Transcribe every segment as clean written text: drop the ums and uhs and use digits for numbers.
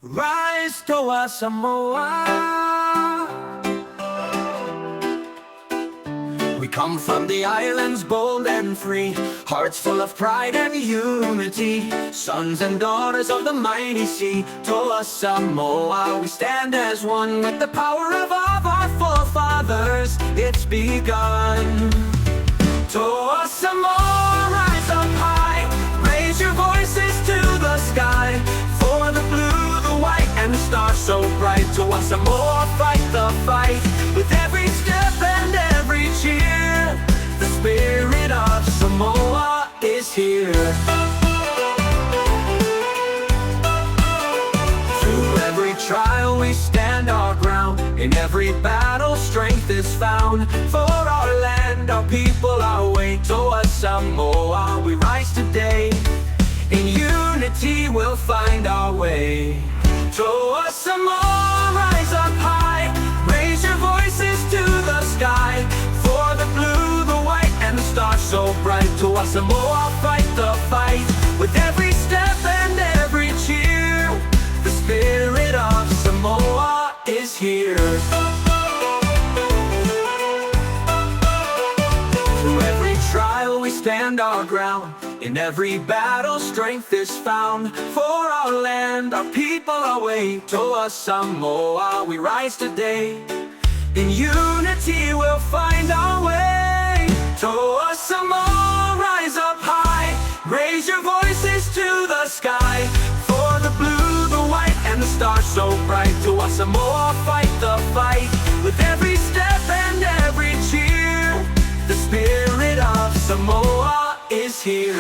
Rise, Toa Samoa. We come from the islands bold and free, hearts full of pride and unity, sons and daughters of the mighty sea. Toa Samoa, we stand as one with the power of our forefathers. It's begun. Toa Samoa, rise up high, raise your voices to the sky, for the blue, the white, and the stars so bright. Toa Samoa, fight the fight, with every step and every cheer. The spirit of Samoa is here. Through every trial we stand our ground, in every battle strength is found. For our land, our people, our way. Toa Samoa, we rise today, in unity we'll find our way. Toa Samoa, rise up high, raise your voices to the sky, for the blue, the white, and the stars so bright. Toa Samoa, fight the fight, with every step and every cheer. The spirit of Samoa is here. Through every trial we stand our ground, in every battle strength is found. For our land, our people, our way. Toa Samoa, we rise today, in unity we'll find our way. Toa Samoa, rise up high, raise your voices to the sky, for the blue, the white, and the stars so bright. Toa Samoa, fight the fight, with every step and every cheer. The spirit of Samoa is here.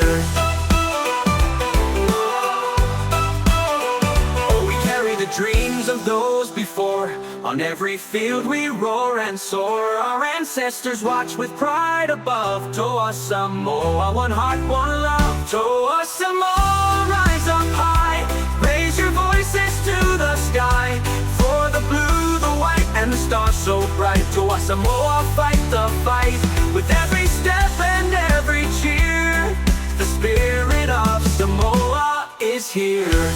Oh, we carry the dreams of those before, on every field we roar and soar. Our ancestors watch with pride above. Toa Samoa, one heart, one love. Toa Samoa, rise up high, raise your voices to the sky, for the blue, the white, and the stars so bright. Toa Samoa, fight the fight, with every step and every cheer. The spirit of Samoa is here.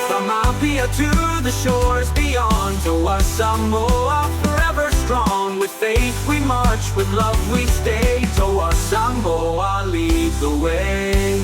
From Apia to the shores beyond, Toa Samoa, forever strong. With faith we march, with love we stay. Toa Samoa, lead the way.